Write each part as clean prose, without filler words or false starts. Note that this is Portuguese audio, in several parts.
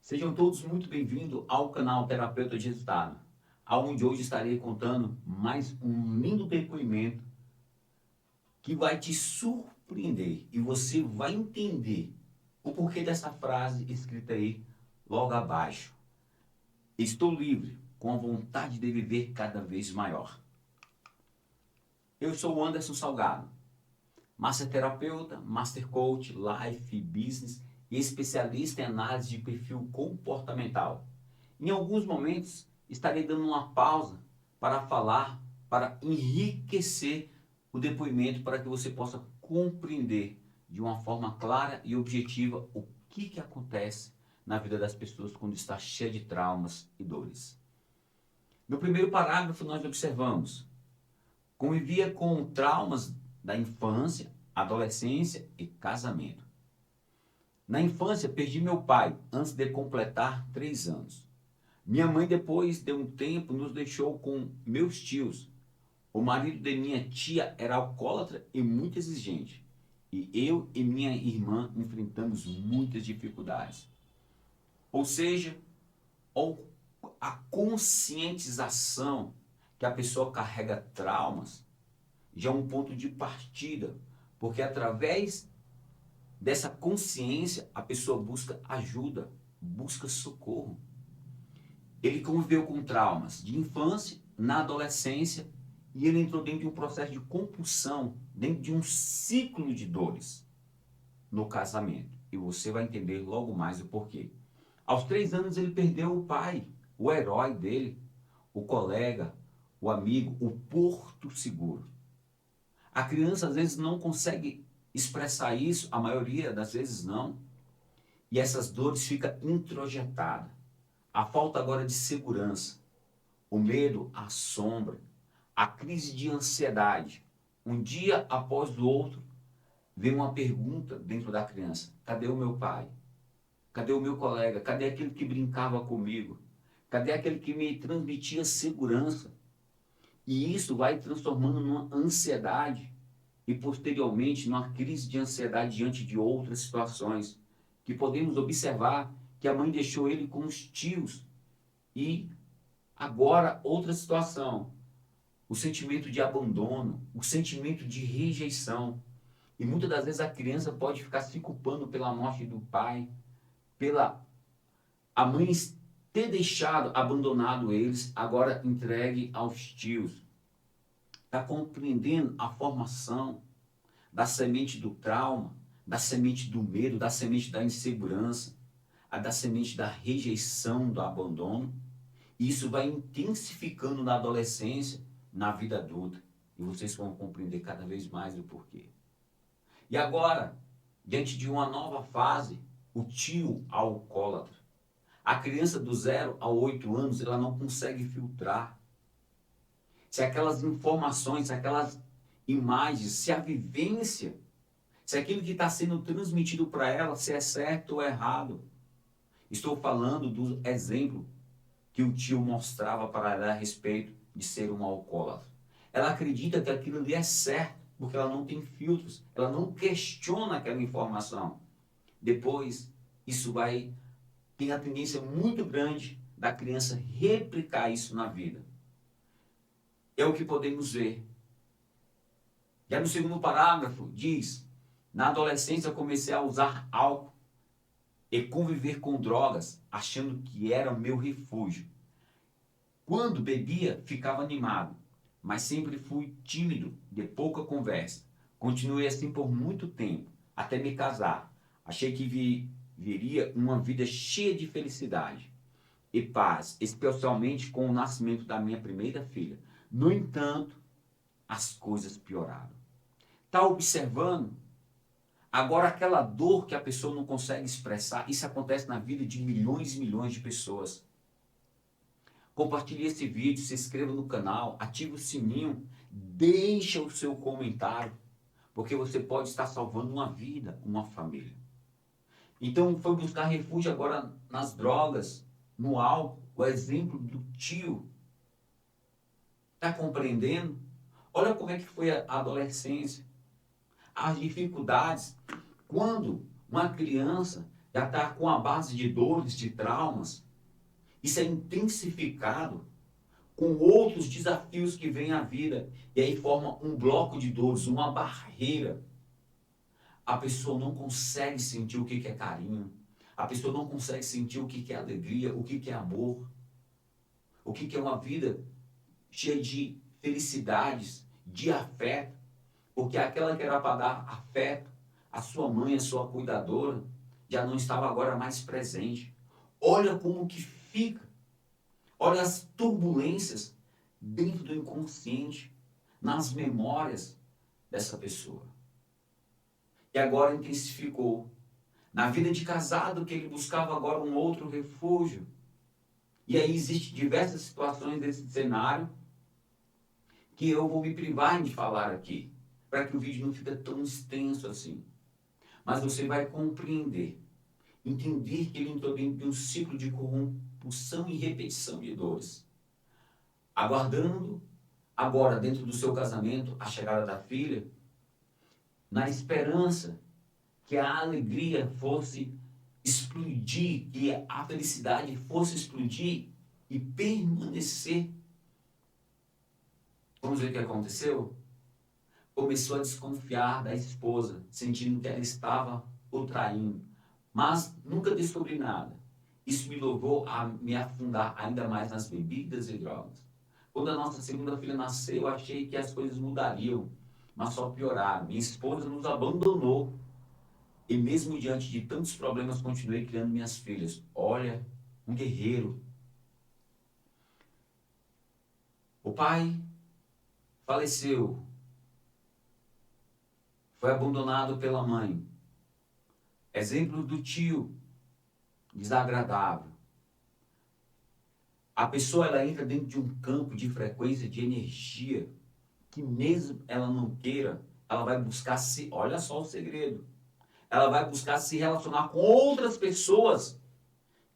Sejam todos muito bem-vindos ao canal Terapeuta de Resultado, aonde hoje estarei contando mais um lindo depoimento que vai te surpreender e você vai entender o porquê dessa frase escrita aí logo abaixo. Estou livre, com a vontade de viver cada vez maior. Eu sou o Anderson Salgado, Master Terapeuta, Master Coach, Life, Business e especialista em análise de perfil comportamental. Em alguns momentos, estarei dando uma pausa para falar, para enriquecer o depoimento, para que você possa compreender de uma forma clara e objetiva o que acontece na vida das pessoas quando está cheia de traumas e dores. No primeiro parágrafo, nós observamos: convivia com traumas da infância, adolescência e casamento. Na infância, perdi meu pai antes de completar 3 anos. Minha mãe, depois de um tempo, nos deixou com meus tios. O marido de minha tia era alcoólatra e muito exigente. E eu e minha irmã enfrentamos muitas dificuldades. Ou seja, a conscientização que a pessoa carrega traumas já é um ponto de partida, porque através dessa consciência a pessoa busca ajuda, busca socorro. Ele conviveu com traumas de infância, na adolescência, e ele entrou dentro de um processo de compulsão, dentro de um ciclo de dores no casamento. E você vai entender logo mais o porquê. Aos 3 anos ele perdeu o pai, o herói dele, o colega, o amigo, o porto seguro. A criança às vezes não consegue expressar isso, a maioria das vezes não, e essas dores ficam introjetadas. A falta agora de segurança, o medo assombra, a crise de ansiedade. Um dia após o outro, vem uma pergunta dentro da criança: cadê o meu pai? Cadê o meu colega? Cadê aquele que brincava comigo? Cadê aquele que me transmitia segurança? E isso vai transformando numa ansiedade e posteriormente numa crise de ansiedade diante de outras situações, que podemos observar que a mãe deixou ele com os tios. E agora outra situação, o sentimento de abandono, o sentimento de rejeição. E muitas das vezes a criança pode ficar se culpando pela morte do pai, pela a mãe ter deixado, abandonado eles, agora entregue aos tios. Está compreendendo a formação da semente do trauma, da semente do medo, da semente da insegurança, da semente da rejeição, do abandono? Isso vai intensificando na adolescência, na vida adulta. E vocês vão compreender cada vez mais o porquê. E agora, diante de uma nova fase, o tio alcoólatra. A criança do 0 a 8 anos, ela não consegue filtrar se aquelas informações, se aquelas imagens, se a vivência, se aquilo que está sendo transmitido para ela, se é certo ou errado. Estou falando do exemplo que o tio mostrava para ela a respeito de ser um alcoólatra. Ela acredita que aquilo ali é certo, porque ela não tem filtros, ela não questiona aquela informação. Depois, isso vai ter a tendência muito grande da criança replicar isso na vida. É o que podemos ver. Já no segundo parágrafo, diz: na adolescência eu comecei a usar álcool e conviver com drogas, achando que era o meu refúgio. Quando bebia, ficava animado, mas sempre fui tímido, de pouca conversa. Continuei assim por muito tempo, até me casar. Achei que viria uma vida cheia de felicidade e paz, especialmente com o nascimento da minha primeira filha. No entanto, as coisas pioraram. Está observando? Agora, aquela dor que a pessoa não consegue expressar, isso acontece na vida de milhões e milhões de pessoas. Compartilhe esse vídeo, se inscreva no canal, ative o sininho, deixa o seu comentário, porque você pode estar salvando uma vida, uma família. Então, foi buscar refúgio agora nas drogas, no álcool, o exemplo do tio. Está compreendendo? Olha como é que foi a adolescência. As dificuldades, quando uma criança já está com a base de dores, de traumas. Isso é intensificado com outros desafios que vêm à vida. E aí forma um bloco de dores, uma barreira. A pessoa não consegue sentir o que é carinho. A pessoa não consegue sentir o que é alegria, o que é amor. O que é uma vida cheia de felicidades, de afeto. Porque aquela que era para dar afeto, a sua mãe, a sua cuidadora, já não estava agora mais presente. Olha como que fica. Olha as turbulências dentro do inconsciente, nas memórias dessa pessoa. E agora intensificou. Na vida de casado, que ele buscava agora um outro refúgio. E aí existem diversas situações desse cenário que eu vou me privar de falar aqui, para que o vídeo não fique tão extenso assim. Mas você vai compreender, entender que ele entrou dentro de um ciclo de compulsão e repetição de dores, aguardando agora dentro do seu casamento a chegada da filha, na esperança que a alegria fosse explodir, que a felicidade fosse explodir e permanecer. Vamos ver o que aconteceu? Começou a desconfiar da esposa, sentindo que ela estava o traindo. Mas nunca descobri nada. Isso me levou a me afundar ainda mais nas bebidas e drogas. Quando a nossa segunda filha nasceu, eu achei que as coisas mudariam, mas só pioraram. Minha esposa nos abandonou. E mesmo diante de tantos problemas, continuei criando minhas filhas. Olha, um guerreiro. O pai faleceu. Foi abandonado pela mãe. Exemplo do tio, desagradável. A pessoa ela entra dentro de um campo de frequência, de energia, que mesmo ela não queira, ela vai buscar se... Olha só o segredo. Ela vai buscar se relacionar com outras pessoas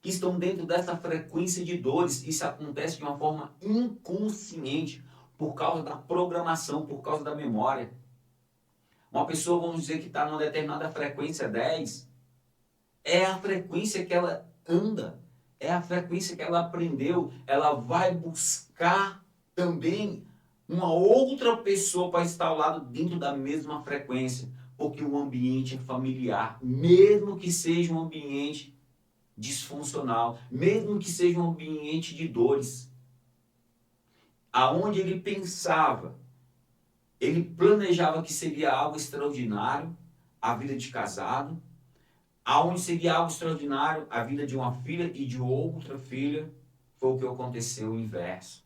que estão dentro dessa frequência de dores. Isso acontece de uma forma inconsciente, por causa da programação, por causa da memória. Uma pessoa, vamos dizer, que está numa determinada frequência 10, é a frequência que ela anda, é a frequência que ela aprendeu. Ela vai buscar também uma outra pessoa para estar ao lado dentro da mesma frequência, porque o ambiente é familiar, mesmo que seja um ambiente disfuncional, mesmo que seja um ambiente de dores. Aonde ele pensava, ele planejava que seria algo extraordinário, a vida de casado, aonde seria algo extraordinário, a vida de uma filha e de outra filha, foi o que aconteceu o inverso.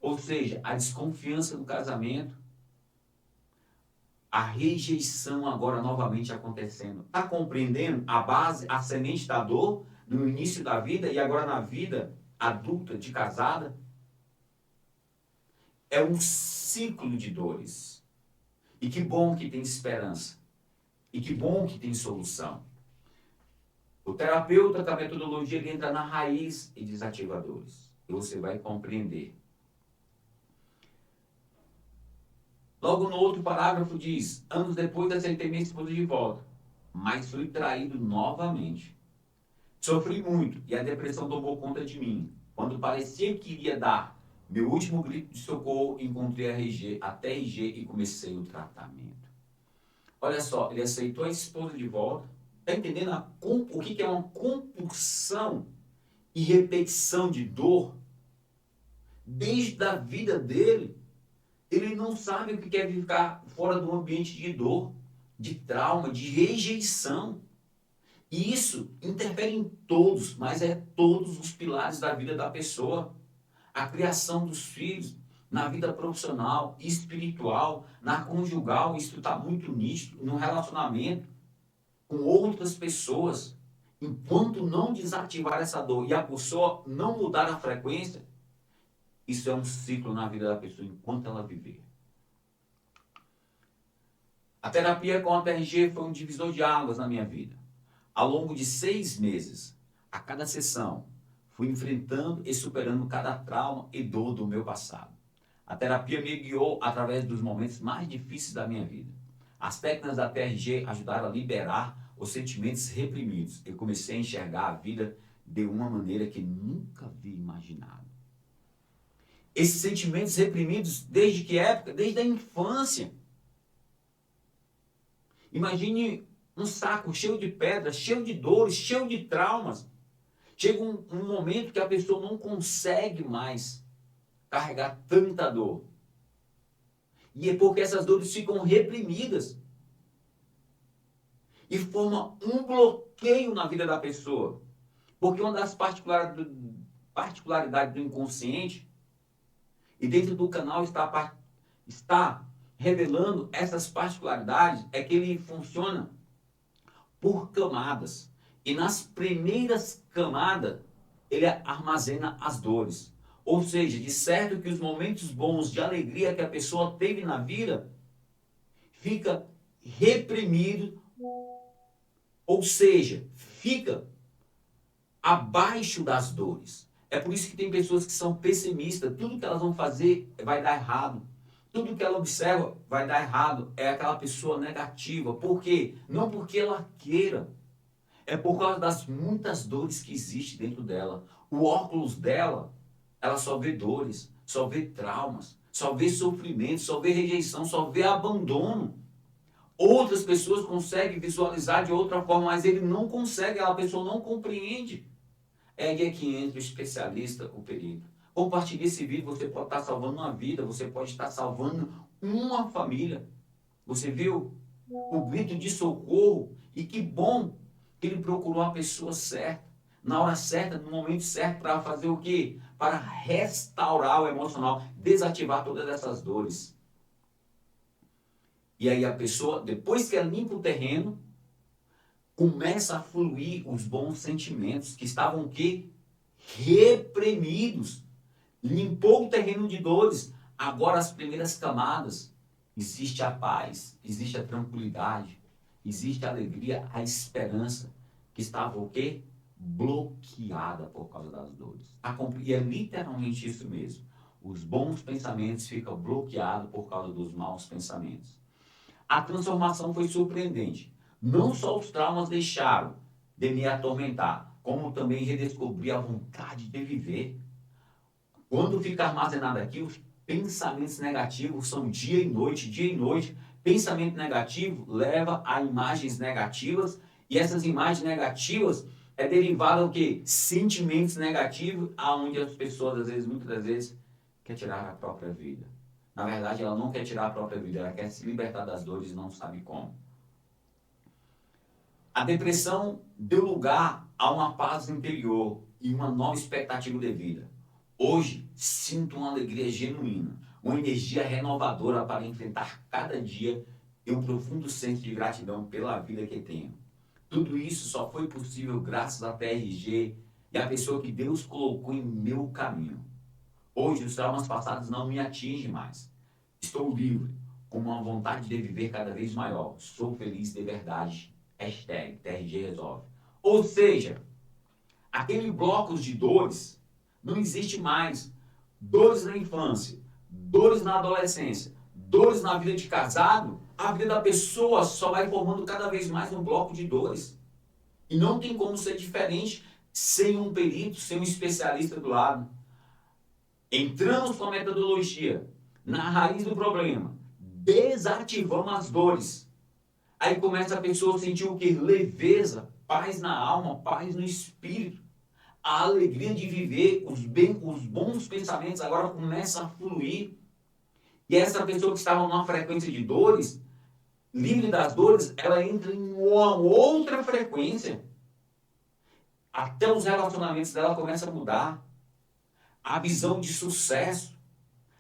Ou seja, a desconfiança do casamento, a rejeição agora novamente acontecendo. Está compreendendo a base, a semente da dor no início da vida e agora na vida adulta, de casada? É um ciclo de dores. E que bom que tem esperança. E que bom que tem solução. O terapeuta, com a metodologia, ele entra na raiz e desativa dores. E você vai compreender. Logo no outro parágrafo diz: anos depois aceitei minha esposa de volta, mas fui traído novamente. Sofri muito e a depressão tomou conta de mim. Quando parecia que iria dar meu último grito de socorro, encontrei a TRG e comecei o tratamento. Olha só, ele aceitou a esposa de volta. Está entendendo o que é uma compulsão e repetição de dor? Desde a vida dele, ele não sabe o que é ficar fora do ambiente de dor, de trauma, de rejeição. E isso interfere em todos, mas é todos os pilares da vida da pessoa. A criação dos filhos, na vida profissional, espiritual, na conjugal, isso está muito nítido, no relacionamento com outras pessoas. Enquanto não desativar essa dor e a pessoa não mudar a frequência, isso é um ciclo na vida da pessoa enquanto ela viver. A terapia com a TRG foi um divisor de águas na minha vida. Ao longo de 6 meses, a cada sessão, fui enfrentando e superando cada trauma e dor do meu passado. A terapia me guiou através dos momentos mais difíceis da minha vida. As técnicas da TRG ajudaram a liberar os sentimentos reprimidos. Eu comecei a enxergar a vida de uma maneira que nunca havia imaginado. Esses sentimentos reprimidos, desde que época? Desde a infância. Imagine um saco cheio de pedras, cheio de dores, cheio de traumas. Chega um momento que a pessoa não consegue mais carregar tanta dor. E é porque essas dores ficam reprimidas. E forma um bloqueio na vida da pessoa. Porque uma das particularidades do inconsciente, e dentro do canal está revelando essas particularidades, é que ele funciona por camadas. E nas primeiras camadas, ele armazena as dores. Ou seja, de certo que os momentos bons de alegria que a pessoa teve na vida, fica reprimido, ou seja, fica abaixo das dores. É por isso que tem pessoas que são pessimistas. Tudo que elas vão fazer vai dar errado. Tudo que ela observa vai dar errado. É aquela pessoa negativa. Por quê? Não porque ela queira. É por causa das muitas dores que existem dentro dela. O óculos dela, ela só vê dores, só vê traumas, só vê sofrimento, só vê rejeição, só vê abandono. Outras pessoas conseguem visualizar de outra forma, mas ele não consegue, a pessoa não compreende. É aí que entra o especialista, o perito. Compartilhe esse vídeo, você pode estar salvando uma vida, você pode estar salvando uma família. Você viu o grito de socorro? E que bom que ele procurou a pessoa certa, na hora certa, no momento certo, para fazer o quê? Para restaurar o emocional, desativar todas essas dores. E aí a pessoa, depois que ela limpa o terreno, começa a fluir os bons sentimentos que estavam o quê? Reprimidos. Limpou o terreno de dores. Agora as primeiras camadas. Existe a paz, existe a tranquilidade, existe a alegria, a esperança, que estava o quê? Bloqueada por causa das dores. E é literalmente isso mesmo. Os bons pensamentos ficam bloqueados por causa dos maus pensamentos. A transformação foi surpreendente. Não só os traumas deixaram de me atormentar, como também redescobri a vontade de viver. Quando fica armazenado aqui, os pensamentos negativos são dia e noite, dia e noite. Pensamento negativo leva a imagens negativas, e essas imagens negativas é derivada do quê? Sentimentos negativos, aonde as pessoas, às vezes, muitas das vezes, quer tirar a própria vida. Na verdade, ela não quer tirar a própria vida, ela quer se libertar das dores e não sabe como. A depressão deu lugar a uma paz interior e uma nova expectativa de vida. Hoje, sinto uma alegria genuína, uma energia renovadora para enfrentar cada dia e um profundo senso de gratidão pela vida que tenho. Tudo isso só foi possível graças à TRG e à pessoa que Deus colocou em meu caminho. Hoje, os traumas passados não me atingem mais. Estou livre, com uma vontade de viver cada vez maior. Sou feliz de verdade. Hashtag TRG Resolve. Ou seja, aquele bloco de dores não existe mais. Dores na infância, dores na adolescência, dores na vida de casado, a vida da pessoa só vai formando cada vez mais um bloco de dores. E não tem como ser diferente sem um perito, sem um especialista do lado. Entramos com a metodologia na raiz do problema, desativamos as dores. Aí começa a pessoa a sentir o que? Leveza, paz na alma, paz no espírito. A alegria de viver, os bons pensamentos agora começam a fluir. E essa pessoa que estava numa frequência de dores, livre das dores, ela entra em uma outra frequência. Até os relacionamentos dela começam a mudar. A visão de sucesso,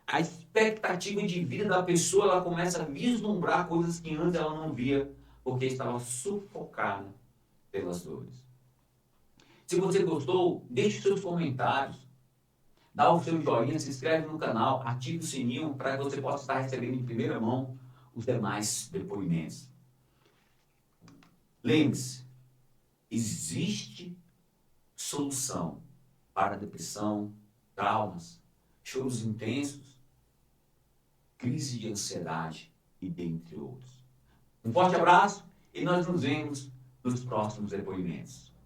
a expectativa de vida da pessoa, ela começa a vislumbrar coisas que antes ela não via, porque estava sufocada pelas dores. Se você gostou, deixe seus comentários, dá o seu joinha, se inscreve no canal, ative o sininho para que você possa estar recebendo em primeira mão os demais depoimentos. Lembre-se, existe solução para depressão, traumas, choros intensos, crise de ansiedade e dentre outros. Um forte abraço e nós nos vemos nos próximos depoimentos.